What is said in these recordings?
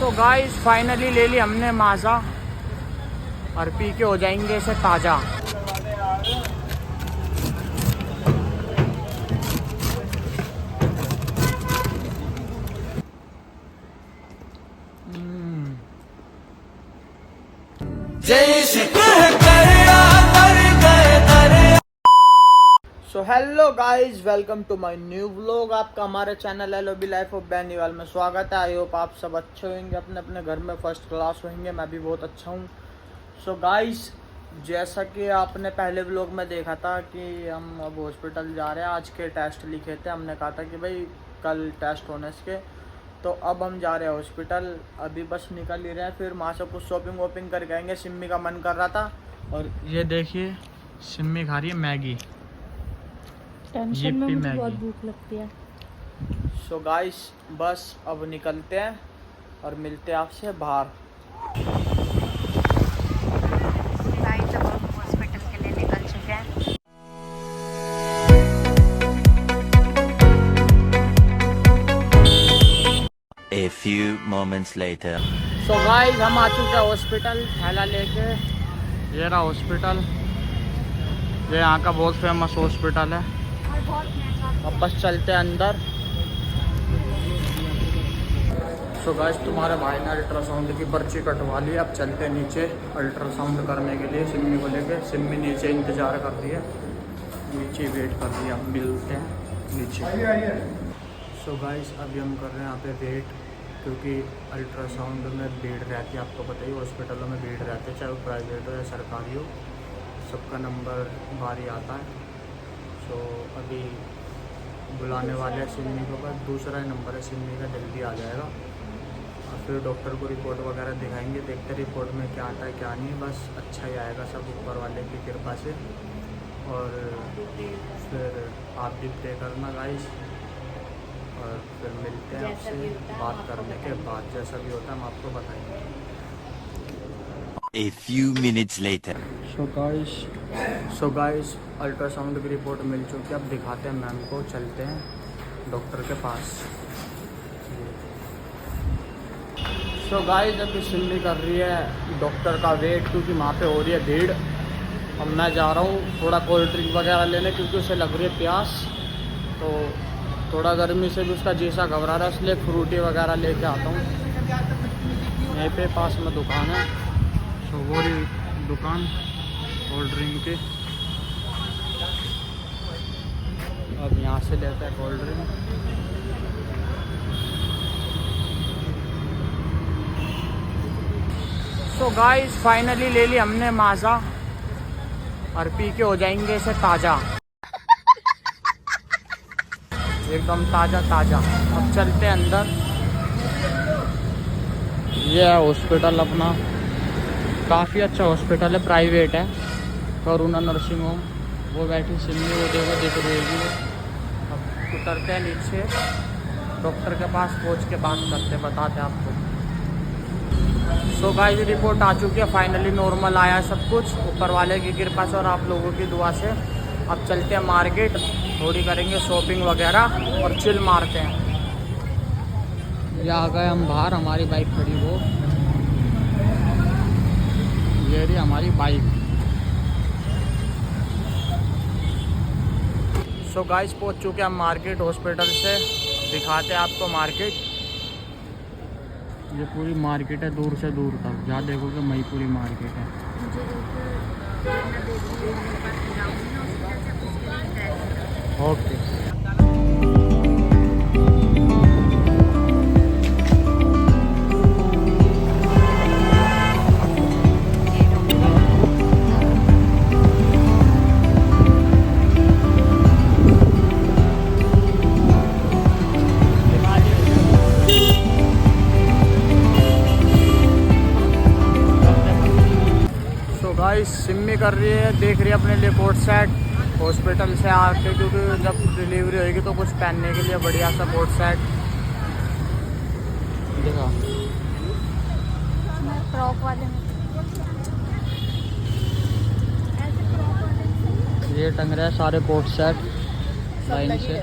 So guys finally ले ली हमने माजा और पी के हो जाएंगे इसे ताज़ा। So hello guys, welcome to my new vlog. आपका हमारे channel LOB life of Beniwal में स्वागत है। आई होप आप सब अच्छे होंगे, अपने अपने घर में फर्स्ट क्लास होंगे। मैं भी बहुत अच्छा हूँ। सो गाइस, जैसा कि आपने पहले व्लॉग में देखा था कि हम अब हॉस्पिटल जा रहे हैं। आज के टेस्ट लिखे थे, हमने कहा था कि भाई कल टेस्ट होने इसके, तो अब हम जा रहे हैं हॉस्पिटल। अभी बस निकल ही रहे हैं, फिर वहाँ से कुछ शॉपिंग वॉपिंग करके आएंगे। सिम्मी का मन कर रहा था, और ये देखिए सिम्मी खा रही है मैगी। टेंशन में मुझे बहुत भूख लगती है। सो गाइस, बस अब निकलते हैं और मिलते हैं आपसे बाहर। गाइस, अब हम हॉस्पिटल के लिए निकल चुके हैं। A few moments later. So guys, हम आ चुके हैं हॉस्पिटल थैला लेके। ये रहा हॉस्पिटल, ये यहाँ का बहुत फेमस हॉस्पिटल है। अब बस चलते हैं अंदर। सो गाइस, तुम्हारे भाई ने अल्ट्रासाउंड की पर्ची कटवा ली। अब चलते हैं नीचे अल्ट्रासाउंड करने के लिए सिम्मी को लेके। सिम्मी नीचे इंतज़ार कर रही है, नीचे वेट कर रही है। हम मिलते हैं नीचे। सो गाइस, अभी हम कर रहे हैं यहाँ पे वेट, क्योंकि अल्ट्रासाउंड में भीड़ रहती है। आपको पता ही, हॉस्पिटलों में भीड़ रहती है, चाहे वो प्राइवेट हो या सरकारी हो, सबका नंबर बारी आता है। सो अभी बुलाने वाले हैं सिम्मी को, बस दूसरा ही नंबर है सिम्मी का, जल्दी आ जाएगा। और फिर डॉक्टर को रिपोर्ट वगैरह दिखाएंगे, देखते रिपोर्ट में क्या आता है क्या नहीं। बस अच्छा ही आएगा सब ऊपर वाले की कृपा से। और फिर आप भी प्रे करना गाइस, और फिर मिलते हैं आपसे बात करने के बाद। जैसा भी होता है हम आपको बताएंगे। A few minutes later. So guys, ultrasound की रिपोर्ट मिल चुकी है। अब दिखाते हैं मैम को, चलते हैं डॉक्टर के पास। सो गाइस, अभी सिम्मी कर रही है डॉक्टर का वेट, क्योंकि वहाँ पे हो रही है भीड़। अब मैं जा रहा हूँ थोड़ा कोल्ड ड्रिंक वगैरह लेने, क्योंकि उसे लग रही है प्यास। तो थोड़ा गर्मी से भी उसका जैसा घबरा रहा है, इसलिए फ्रूटी वगैरह लेके आता हूँ। यहीं पे पास में दुकान है, तो वो रही दुकान कोल्ड ड्रिंक की। अब यहाँ से लेते हैं cold drink. So guys, finally ले ली हमने माजा और पी के हो जाएंगे इसे ताज़ा, एकदम ताज़ा ताज़ा। अब चलते हैं अंदर। ये है हॉस्पिटल अपना, काफ़ी अच्छा हॉस्पिटल है, प्राइवेट है, करुणा नर्सिंग होम। वो बैठी सिम्मी, वो देखो दिख रहेगी वो। अब उतरते हैं नीचे, डॉक्टर के पास पहुंच के बात करते, बताते आपको। सो गाइस, रिपोर्ट आ चुकी है, फाइनली नॉर्मल आया सब कुछ ऊपर वाले की कृपा से और आप लोगों की दुआ से। अब चलते हैं मार्केट, थोड़ी करेंगे शॉपिंग वगैरह और चिल मारते हैं। ये आ गए हम बाहर, हमारी बाइक खड़ी, वो ये रही हमारी बाइक। सो गाइस, पहुंच चुके हैं हम मार्केट हॉस्पिटल से। दिखाते हैं आपको मार्केट। ये पूरी मार्केट है, दूर से दूर तक जहाँ देखोगे वही पूरी मार्केट है। ओके। गाइस, सिम्मी कर रही है, देख रही है अपने लिए कोट सेट हॉस्पिटल से आके, क्योंकि जब डिलीवरी होगी तो कुछ पहनने के लिए बढ़िया सा कोट सेट देखा। फ्रॉक वाले में ये टंग रहे हैं सारे कोट सेट लाइन से।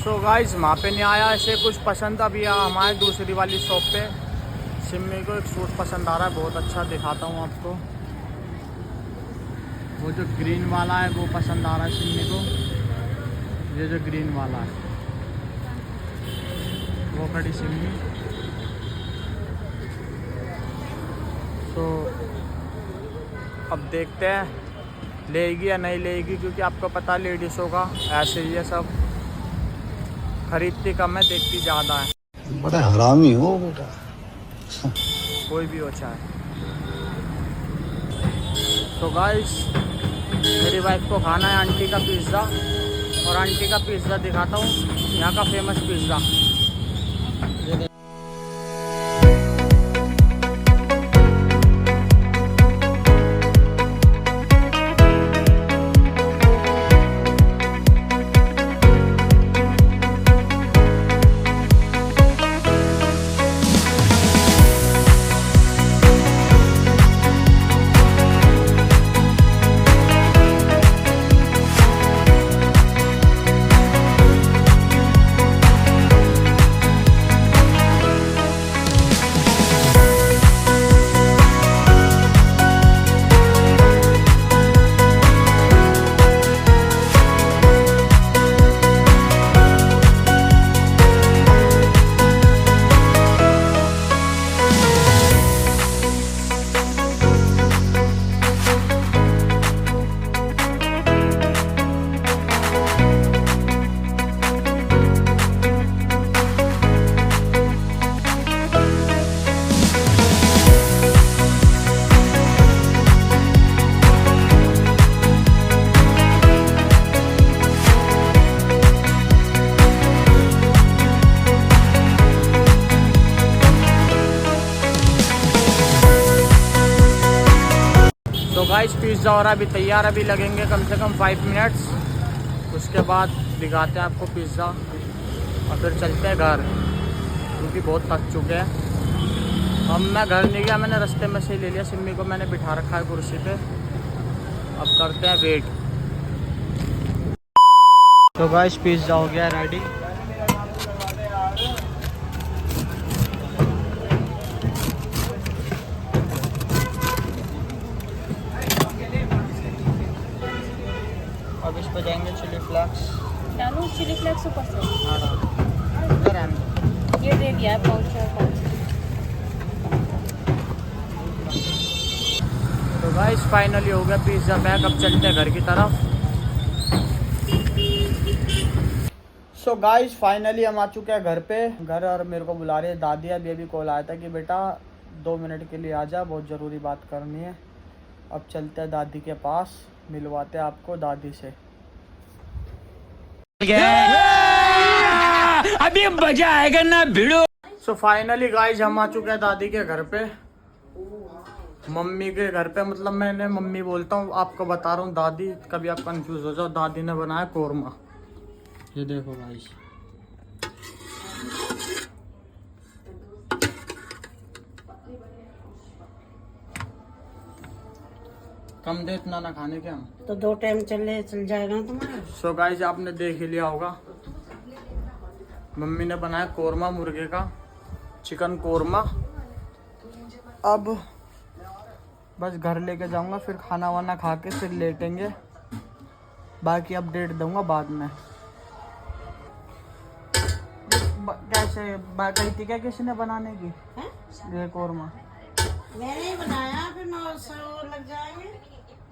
सो गाइस वहाँ पे नहीं आया ऐसे कुछ पसंद। अभी हमारे दूसरी वाली शॉप पे सिम्मी को एक सूट पसंद आ रहा है, बहुत अच्छा दिखाता हूँ आपको। वो जो ग्रीन वाला है वो पसंद आ रहा है सिम्मी को, ये जो ग्रीन वाला है वो खड़ी सिम्मी। तो अब देखते हैं लेगी या नहीं लेगी, क्योंकि आपको पता लेडीज़ों का ऐसे ही है सब, खरीदती कम है देखती ज़्यादा है। बड़ा हरामी हो बेटा। कोई भी हो चाहे। तो गाइस मेरी वाइफ को खाना है आंटी का पिज़्ज़ा, और आंटी का पिज़्ज़ा दिखाता हूँ, यहाँ का फेमस पिज़्ज़ा। तो गाइस पिज़्ज़ा और अभी तैयार, अभी लगेंगे कम से कम 5 मिनट्स। उसके बाद दिखाते हैं आपको पिज़्ज़ा और फिर चलते हैं घर, क्योंकि बहुत थक चुके हैं। अब मैं घर नहीं गया, मैंने रास्ते में से ही ले लिया। सिम्मी को मैंने बिठा रखा है कुर्सी पे, अब करते हैं वेट। तो गाइस पिज़्ज़ा हो गया रेडी। अब इस पर जाएंगे चिली फ्लेक्स। डालूं चिली फ्लेक्स ऊपर से? हाँ डाल, इधर आने। ये दे दिया है पाउच। तो गाइस फाइनली हो गया पिज़्ज़ा पैक, अब चलते हैं घर की तरफ। सो गाइस फाइनली हम आ चुके हैं घर पे, घर, और मेरे को बुला रही है दादी। अभी कॉल आया था कि बेटा 2 मिनट के लिए आ जा, बहुत ज़रूरी बात करनी है। अब चलते हैं दादी के पास, मिलवाते हैं आपको दादी से। अभी मजा आएगा ना भिड़ो। सो फाइनली गाइस हम आ चुके हैं दादी के घर पे, मम्मी के घर पे। मतलब मैंने मम्मी बोलता हूँ, आपको बता रहा हूँ दादी, कभी आप कंफ्यूज हो जाओ। दादी ने बनाया कोरमा, ये देखो गाइस। कम दे इतना ना खाने के हम तो 2 टाइम चल जाएगा ना तुम्हारा। सो गाइस आपने देख ही लिया होगा, मम्मी ने बनाया कोरमा मुर्गे का, चिकन कोरमा। अब बस घर लेके जाऊंगा, फिर खाना वाना खा के फिर लेटेंगे। बाकी अपडेट दूंगा बाद में। कैसे गई थी क्या किसी ने बनाने की हैं? ये कोरमा? मैंने ही बनाया, फिर 900 लग जाएंगे।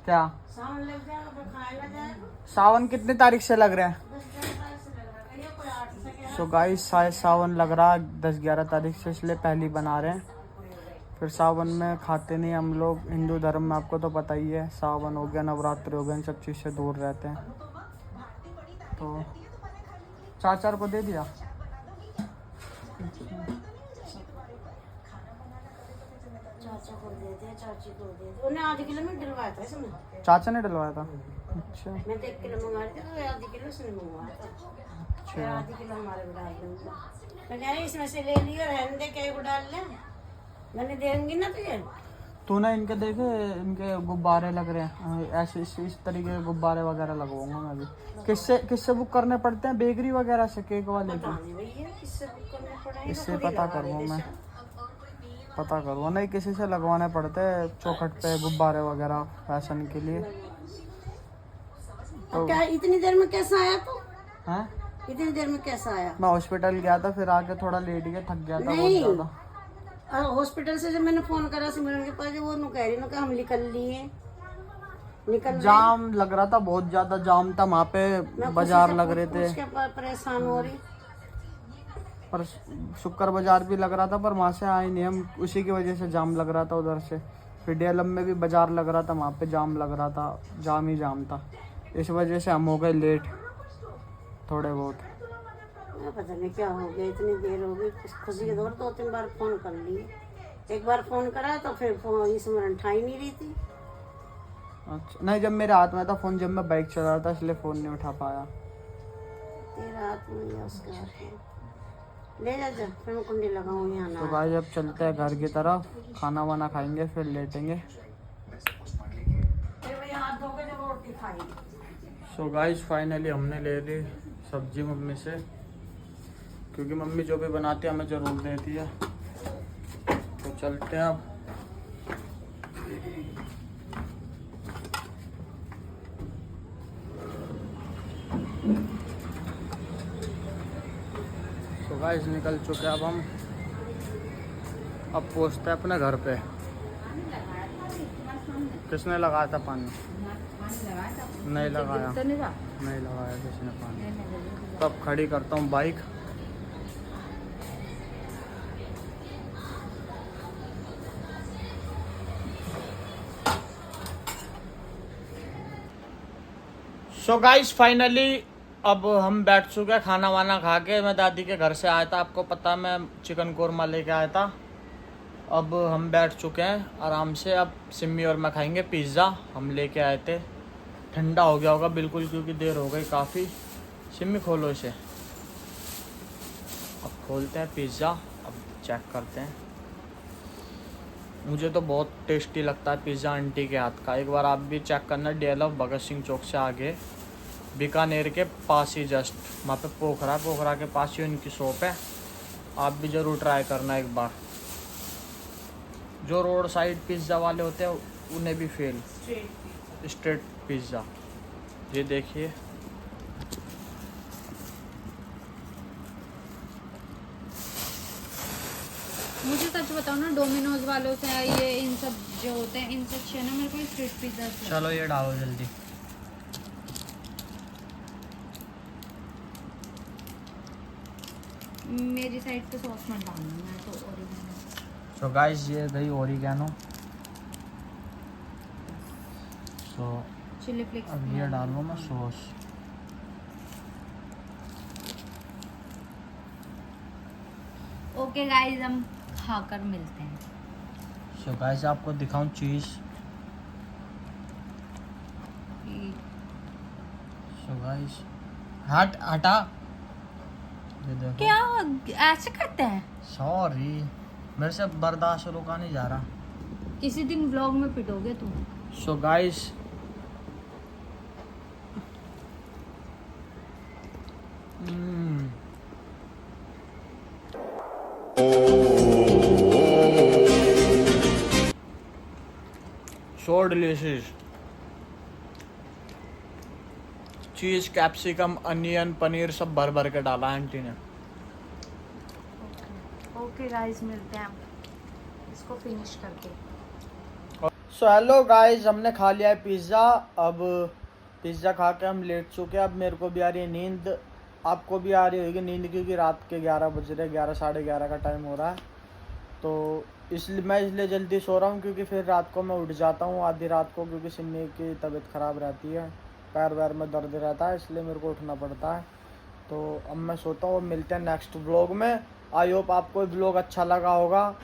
क्या सावन लग जाएगा, फिर खाए लग जाएगा। सावन कितनी तारीख से लग रहे हैं? 10 तारीख से लग रहा है, ये कोई 8 से 11। सो गाइस शायद सावन लग रहा है 10-11 तारीख से, इसलिए पहली बना रहे हैं। फिर सावन में खाते नहीं हम लोग, हिंदू धर्म में आपको तो पता ही है। सावन हो गया, नवरात्रि हो गया, इन सब चीज़ से दूर रहते हैं। तो चाचा को दे दिया। चाचा को दे दिया, चाची को दे दिया। उन्हें आधे किलो में डलवाया था इसमें। चाचा ने डलवाया था? अच्छा मैं तो 1 किलो मंगा रही थी, तो आधे किलो उसने मंगवाया था। फिर आधे किलो हमारे को डाल दूंगा। मैं कह रही इसमें से ले लियो, रहने दे, क्या को डाल ले, मैंने देंगी ना तुझे। तूने इनके देखे, इनके गुब्बारे लग रहे हैं ऐसे, इस तरीके के गुब्बारे वगैरह लगवाऊंगा मैं भी। किससे बुक करने पड़ते हैं? बेकरी वगैरह से, केक वाले की? भैया किससे बुक करने पड़ेगा? इससे पता करूँ मैं, पता करूँ। नहीं, किसी से लगवाने पड़ते हैं चौखट पे गुब्बारे वगैरह फैशन के लिए। तो क्या इतनी देर में कैसा आया तू? हैं? इतनी देर में कैसा आया? मैं हॉस्पिटल गया था, फिर आके थोड़ा लेट गया, थक गया था बहुत नहीं, ज़्यादा। हॉस्पिटल से जब मैंने फोन करा सिमरन के पास, वो नु कह रही ना कि हम निकल लिए, निकल जाम लग रहा था, बहुत ज्यादा जाम था वहाँ पे, बाजार लग रहे थे। उसके परेशान हो रही। पर शुक्र बाजार भी लग रहा था, पर वहाँ से आए नहीं हम, उसी की वजह से जाम लग रहा था उधर से। फिर DLM में भी बाजार लग रहा था, वहाँ पे जाम लग रहा था, जाम ही जाम था। इस वजह से हम हो गए लेट थोड़े बहुत। पता नहीं क्या हो गया, इतनी देर हो गई। खुशी के दौर 2-3 बार फोन कर लिए, एक बार फोन करा तो फिर फोन सिमरन उठा ही नहीं रही थी। अच्छा, नहीं, जब मेरे हाथ में था फोन, जब मैं बाइक चला रहा था, इसलिए फोन नहीं उठा पाया। तेरा हाथ में या उसका हाथ में? ले जा, फिर मैं कुंडी लगाऊं यहाँ तो ना। भाई अब चलते हैं घर की तरफ, खाना वाना खाएंगे, फिर लेटेंगे। फिर भैया हाथ धो के जब रोटी खाई। सो गाइस फाइनली हमने ले ली सब्जी मम्मी से, क्योंकि मम्मी जो भी बनाती है हमें ज़रूर देती है। तो चलते हैं अब। तो गाइस निकल चुके हैं अब हम, अब पहुँचते हैं अपने घर पे। किसने लगाया था पानी? नहीं लगाया, नहीं लगाया किसी ने पानी। तब खड़ी करता हूँ बाइक। सो गाइस फाइनली अब हम बैठ चुके हैं खाना वाना खा के। मैं दादी के घर से आया था, आपको पता, मैं चिकन कोरमा लेके आया था। अब हम बैठ चुके हैं आराम से। अब सिम्मी और मैं खाएंगे पिज़्ज़ा, हम लेके आए थे। ठंडा हो गया होगा बिल्कुल, क्योंकि देर हो गई काफ़ी। सिम्मी खोलो इसे। अब खोलते हैं पिज़्ज़ा, अब चेक करते हैं। मुझे तो बहुत टेस्टी लगता है पिज़्ज़ा आंटी के हाथ का। एक बार आप भी चेक करना, DLF भगत सिंह चौक से आगे, बीकानेर के पास ही, जस्ट वहाँ पे पोखरा के पास ही उनकी शॉप है। आप भी ज़रूर ट्राई करना एक बार। जो रोड साइड पिज़्ज़ा वाले होते हैं उन्हें भी फेल, स्ट्रेट पिज़्ज़ा। ये देखिए, मुझे सच बताओ ना, डोमिनोज वालों से ये इन सब जो होते हैं, इनसे अच्छे ना मेरे को स्ट्रीट पिज्जा। चलो ये डालो जल्दी। मेरी साइड पे सॉस मत डालना, मैं तो ओरिगेनो। सो गाइस ये गई ओरिगेनो। सो चिली फ्लेक्स अब ये डालूँ मैं सॉस। ओके गाइस, हम खाकर मिलते हैं। सो गाइस आपको दिखाऊं चीज़। सो गाइस हटा, ये देखो। क्या ऐसे करते हैं? सॉरी, मेरे से बर्दाश्त रोका नहीं जा रहा। किसी दिन व्लॉग में पिटोगे तुम। So guys so delicious. Cheese, capsicum, onion, paneer सब भर भर के डाला आंटी ने। ओके गाइस, मिलते हैं इसको फिनिश करके। सो हेलो गाइस, हमने खा लिया है पिज़्ज़ा। अब पिज़्ज़ा खा के हम लेट चुके हैं। अब मेरे को भी आ रही है नींद, आपको भी आ रही होगी नींद, क्योंकि रात के 11 बज रहे, 11 साढ़े 11 का टाइम हो रहा है। तो इसलिए जल्दी सो रहा हूँ, क्योंकि फिर रात को मैं उठ जाता हूँ आधी रात को, क्योंकि सिम्मी की तबीयत ख़राब रहती है, पैर वैर में दर्द रहता है, इसलिए मेरे को उठना पड़ता है। तो अब मैं सोता हूँ। मिलते हैं नेक्स्ट व्लॉग में। आई होप आपको व्लॉग अच्छा लगा होगा,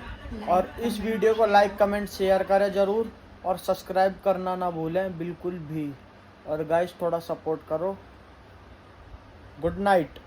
और इस वीडियो को लाइक कमेंट शेयर करें ज़रूर, और सब्सक्राइब करना ना भूलें बिल्कुल भी। और गाइस थोड़ा सपोर्ट करो। Good night.